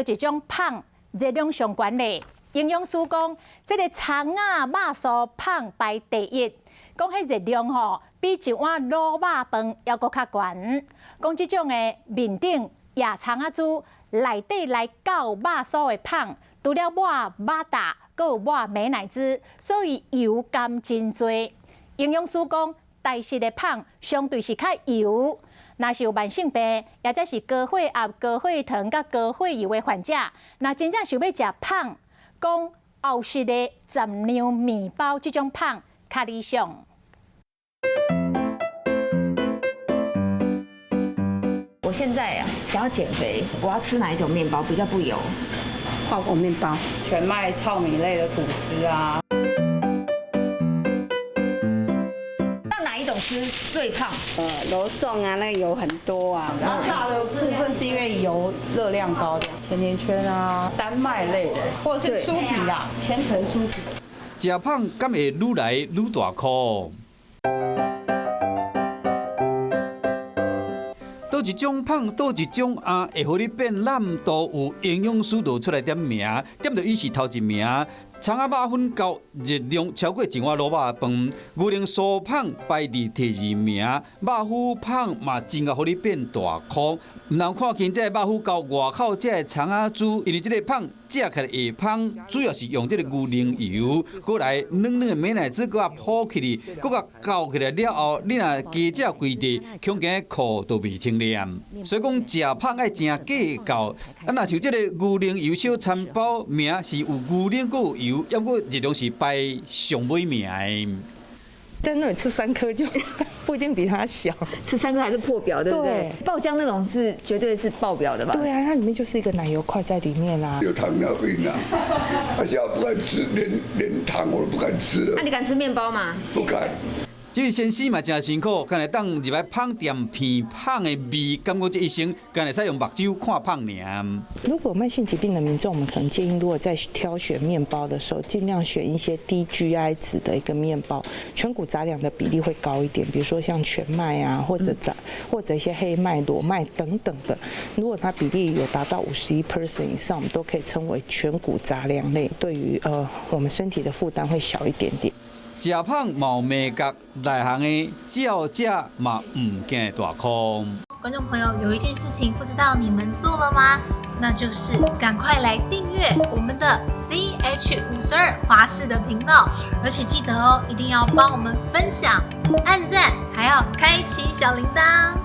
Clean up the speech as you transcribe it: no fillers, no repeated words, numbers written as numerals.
都一种胖热量相关的。营养师讲，这个葱啊、肉酥胖排第一，讲迄热量吼，比一碗卤肉饭还阁较悬。讲这种的面顶野葱啊煮内底来到肉酥的胖，除了抹马达，阁有抹美乃滋，所以油甘真多。营养师讲，台式的胖相对是较油。若是有慢性病，或者是高血压、高血糖、甲高血油的患者，若真正想要食胖，讲欧式的杂粮面包这种胖较理想。我现在想要减肥，我要吃哪一种面包比较不油？泡果面包、全麦糙米类的吐司啊。那哪一种吃最胖？罗宋啊，那个油很多啊。然后大的部分是因为油热量高的，甜甜圈啊、丹麦类的，或者是酥皮啦，千层酥皮。食胖敢会愈来愈大颗？倒一种胖，倒一种会互你变懒惰，有营养师就出来点名，点到伊是头一名。葱仔肉粉高，热量超过一碗卤肉饭。牛奶酥胖排第二名，肉麸胖嘛真个互你变大颗。唔通看见这肉麸到外口这个葱仔煮，因为这个胖食起来会胖，主要是用这个牛奶油，过来软软的美乃滋，搁啊铺起哩，搁甲搞起来了后，你若加食规地，恐惊裤都未清凉。所以讲食胖爱真计较。若像这个牛奶油小餐包，名是有牛奶搁有油，要过热量是排上尾名的。但那你吃3颗就不一定比它小，吃3颗还是破表，对不对？爆浆那种是绝对是爆表的吧？对啊，它里面就是一个奶油块在里面啊。有糖尿病啊，而且我不敢吃，连糖我都不敢吃了。那你敢吃面包吗？不敢。这位先生嘛真辛苦，干来当入来胖店片胖的味，感觉这一生干来使用目睭看胖尔。如果慢性疾病的民众，我们可能建议，如果在挑选面包的时候，尽量选一些低 GI 值的一个面包，全谷杂粮的比例会高一点，比如说像全麦啊，或者一些黑麦、裸麦等等的。如果它比例有达到51% 以上，我们都可以称为全谷杂粮类，对于我们身体的负担会小一点点。食胖冇味觉，内行的照食嘛唔惊大空。观众朋友，有一件事情不知道你们做了吗？那就是赶快来订阅我们的 CH52华视的频道，而且记得哦，一定要帮我们分享、按赞，还要开启小铃铛。